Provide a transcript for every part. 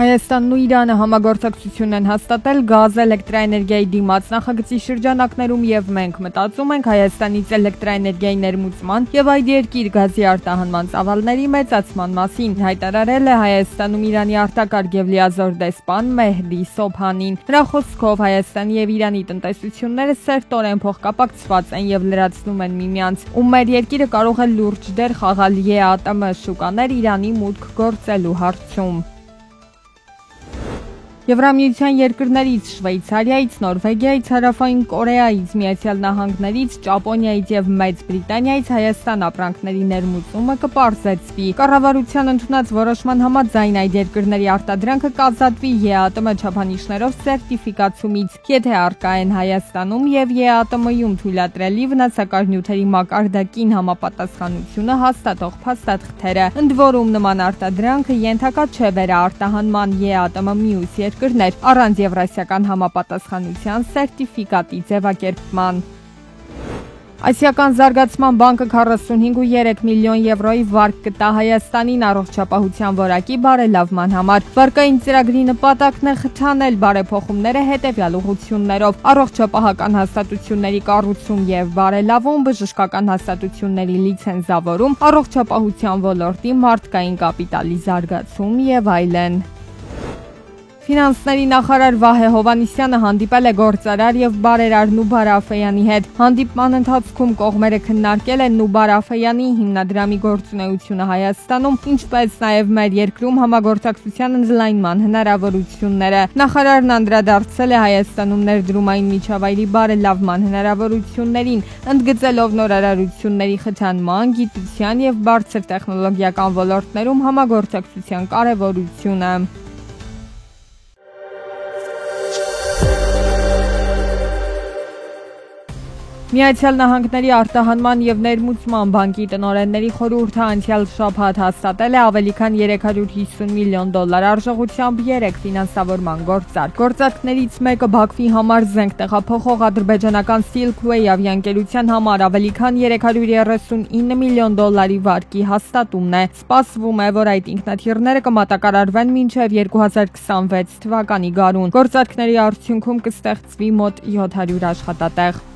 Հայաստանն ու Իրանը համագործակցություն են հաստատել գազ էլեկտրաէներգիայի դիմաց նախագծի շրջանակներում եւ մենք մտածում ենք Հայաստանից էլեկտրաէներգիայի ներմուծման եւ այդ երկիր գազի արտահանման ծավալների մեծացման մասին, հայտարարել է Հայաստանում Իրանի արտակարգ եւ լիազոր դեսպան Մեհդի Սոբհանին։ Նրա խոսքով Հայաստանի եւ Իրանի տնտեսությունները սերտորեն փոխկապակցված են եւ լրացնում են միմյանց, ու մեր երկիրը կարող է լուրջ դեր խաղալ ԵԱՏՄ շուկաներ Իրանի մուտք գործելու հարցում։ Եվրամիության երկրներից Շվեյցարիայից, Նորվեգիայից, Հարավային Կորեայից, Միացյալ Նահանգներից, Ճապոնիայից եւ Մեծ Բրիտանիայից Հայաստան ապրանքների ներմուծումը կպարզեցվի։ Կառավարության ընդունած որոշման համաձայն այդ երկրների արտադրանքը կազատվի ԵԱՏՄ չափանիշներով սերտիֆիկացումից, եթե առկա են Հայաստանում եւ ԵԱՏՄ-ում թույլատրելի վնասակար նյութերի մակարդակին համապատասխանությունը հաստատող փաստաթղթերը։ Ընդ որում նման արտադրանքը ենթակա չէ վերարտահանման ԵԱՏՄ մյուս երկրներ առանց եվրասիական համապատասխանության սերտիֆիկատի ձևակերպման։ Ասիական զարգացման բանկը 45.3 միլիոն եվրոյի վարկ կտա Հայաստանին առողջապահության որակի բարելավման համար։ Վարկային ծրագրի նպատակն է խթանել բարեփոխումները հետևյալ ուղղություններով՝ առողջապահական հաստատությունների կառուցում եւ բարելավում, բժշկական հաստատությունների լիցենզավորում, առողջապահության ոլորտի մարդկային կապիտալի զարգացում եւ այլն։ Ֆինանսների նախարար Վահե Հովհաննիսյանը հանդիպել է գործարար եւ բարերար Նուբար Աֆեյանի հետ։ Հանդիպման ընթացքում կողմերը քննարկել են Նուբար Աֆեյանի հիմնադրամի գործունեությունը Հայաստանում, ինչպես նաեւ մեր երկրում համագործակցության ընդլայնման հնարավորությունները։ Նախարարն անդրադարձել է Հայաստանում ներդրումային միջավայրի բարելավման հնարավորություններին, ընդգծելով նորարարությունների խթանման, գիտության եւ բարձր տեխնոլոգիական ոլորտներում համագործակցության կարեւորությունը։ Միացյալ Նահանգների արտահանման եւ ներմուծման բանկի տնօրենների խորհուրդը անցյալ շաբաթ հաստատել է ավելի քան $350 միլիոն արժողությամբ 3 ֆինանսավորման գործարք։ Գործարքներից մեկը Բաքվի համար զենք տեղափոխող ադրբեջանական Silkway ավիաընկերության համար ավելի քան $339 միլիոն վարկի հաստատումն է։ Սպասվում է, որ այդ ինքնաթիռները կմատակարարվեն մինչև 2026 թվականի գարուն։ Գործարքների արդյունքում կստեղծվի մոտ 700 աշխատատեղ։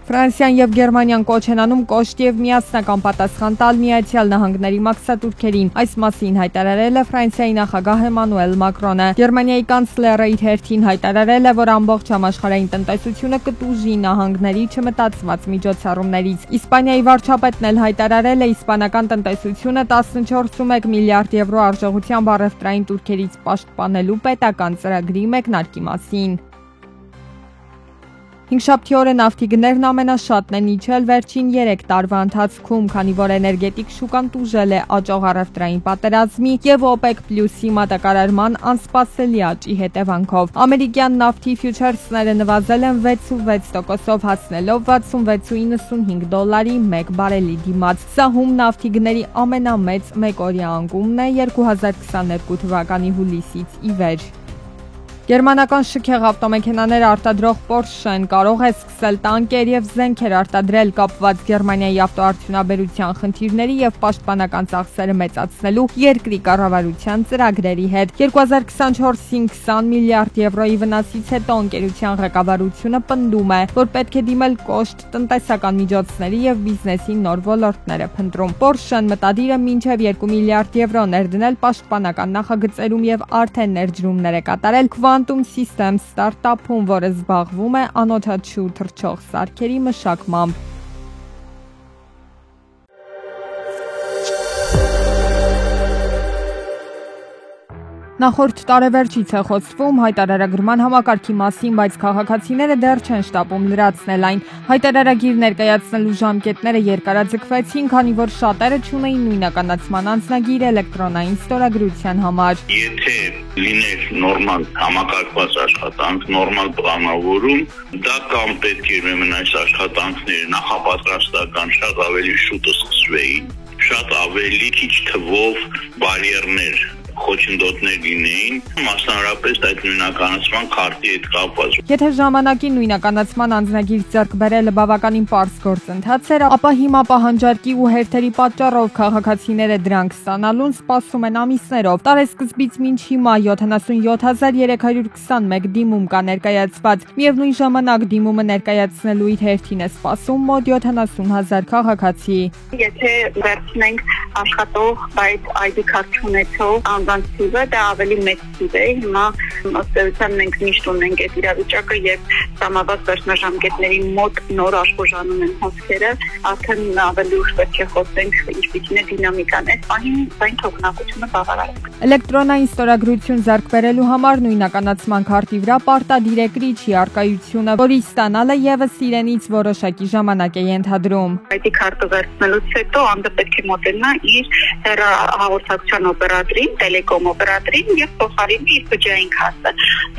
Ֆրանսիան եւ Գերմանիան կոչ են անում կոշտ եւ միասնական պատասխան տալ Միացյալ Նահանգների մաքսատուրքերին։ Այս մասին հայտարարել է Ֆրանսիայի նախագահ Էմանուել Մակրոնը։ Գերմանիայի կանցլերը իր հերթին հայտարարել է, որ ամբողջ համաշխարհային տնտեսությունը կտուժի նահանգների չմտածված միջոցառումներից։ Իսպանիայի վարչապետն էլ հայտարարել է իսպանական տնտեսությունը 14.1 միլիարդ եվրո արժողությամբ առևտրային տուրքերից պաշտպանելու պետական ծրագրի մեկնարկի մասին։ Հինգշաբթի օրը նավթի գներն ամենաշատն են իջել վերջին 3 տարվա ընթացքում, քանի որ էներգետիկ շուկան տուժել է աճող առևտրային պատերազմի եւ OPEC+-ի մատակարարման անսպասելի աճի հետևանքով։ Ամերիկյան նավթի ֆյուչերսները նվազել են 6.6%-ով հասնելով $66.95 1 բարելի դիմաց։ Սա հում նավթի գների ամենամեծ մեկօրյա անկումն է 2022 թվականի հուլիսից ի վեր։ Գերմանական շքեղ ավտոմեքենաներ արտադրող Porsche-ն կարող է սկսել տանկեր եւ զենքեր արտադրել կապված Գերմանիայի ավտոարդյունաբերության խնդիրների եւ պաշտպանական ծախսերը մեծացնելու երկրի կառավարության ծրագրերի հետ։ 2024-ին 20 միլիարդ եվրոյի վնասից հետո ընկերության ղեկավարությունը պնդում է, որ պետք է դիմել կոշտ տնտեսական միջոցների եւ բիզնեսի նոր ոլորտները փնտրում։ Porsche-ն մտադիր է մինչեւ 2 միլիարդ եվրո ներդնել պաշտպանական նախագծերում եւ արդեն ներդրումներ է կատարել Quantum Systems ստարտափում, որը զբաղվում է անօդաչու թռչող սարքերի մշակմամբ։ Նախորդ տարեվերջից է խոսվում հայտարարագրման համակարգի մասին, բայց քաղաքացիները դեռ չեն շտապում լրացնել այն։ Հայտարարագիր ներկայացնելու ժամկետները երկարաձգվեցին, քանի որ շատերը չունեին նույնականացման անձնագիր էլեկտրոնային ստորագրության համար։ Եթե լիներ նորմալ համակարգված աշխատանք, նորմալ պլանավորում, դա կամ պետք է ուրեմն այս աշխատանքները նախապատրաստական շատ ավելի շուտ սկսվեին, շատ ավելի քիչ թվով բարիերներ խոչընդոտներ լինեին, մասնավորապես այդ նույնականացման քարտի հետ կապված։ Եթե ժամանակի նույնականացման անձնագիր ձեռք բերելը բավականին պարզ գործընթաց էր, ապա հիմա պահանջարկի ու հերթերի պատճառով քաղաքացիները դրանք ստանալուն սպասում են ամիսներով։ Տարեսկզբից մինչ հիմա 77,321 դիմում կա ներկայացված, միևնույն ժամանակ դիմումը ներկայացնելու իր հերթին է սպասում մոտ 70,000 քաղաքացի։ Եթե վերցնենք աշխատող, բայց ID քարտ չունեցող անձանց թիվը, դա ավելի մեծ թիվ է։ Հիմա ըստ էության մենք միշտ ունենք այդ իրավիճակը, երբ սահմանված վերջնաժամկետների մոտ նոր աշխուժանում են հոսքերը, արդեն ավելի ուշ պետք է խոսենք ինչպիսին է դինամիկան։ Այս պահին այն թողնակությունը բավարար է։ Էլեկտրոնային ստորագրություն ձեռք բերելու համար նույնականացման քարտի վրա պարտադիր է կրիչի առկայությունը, որի ստանալը ևս իրենից որոշակի ժամանակ է ենթադրում։ ID քարտը վերցնելուց հետո անդը պետք է մոտենա իր հեռահաղորդակցության օպերատորին, տելեկոմ օպերատորին եւ փոխարինի իր բջջային քարտը։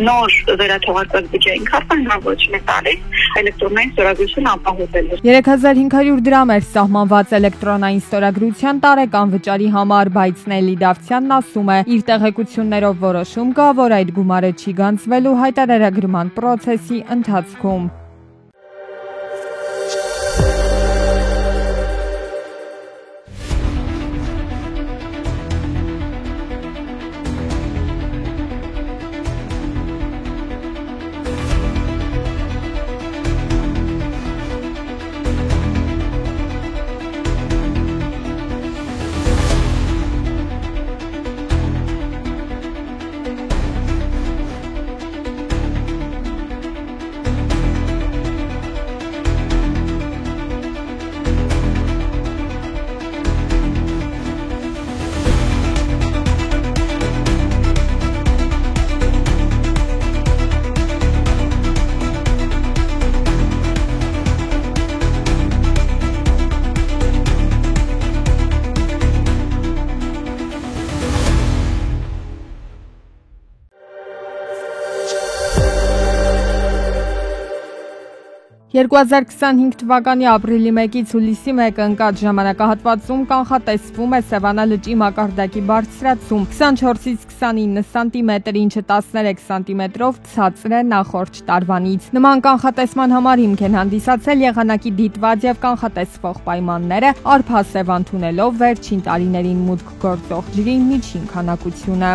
Նոր վերաթողարկված բջջային քարտը հնարավորություն է տալիս էլեկտրոնային ստորագրություն ապահովելու։ 3500 դրամ էր սահմանված էլեկտրոնային ստորագրության տարեկան վճարի համար, բայց Նելի Դավթյանն ասում է, իր տեղեկություններով որոշում կա, որ այդ գումարը չի գանձվելու հայտարարագրման պրոցեսի ընթացքում։ «2025 թվականի ապրիլի 1-ից հուլիսի 1-ը ընկած ժամանակահատվածում կանխատեսվում է Սևանա լճի մակարդակի բարձրացում 24-ից 29 սանտիմետր, ինչը 13 սանտիմետրով ցածր է նախորդ տարվանից։ Նման կանխատեսման համար հիմք են հանդիսացել եղանակի դիտված եւ կանխատեսվող պայմանները, առփասև ընդունելով վերջին տարիներին մուտք գործող ջրի միջին քանակությունը։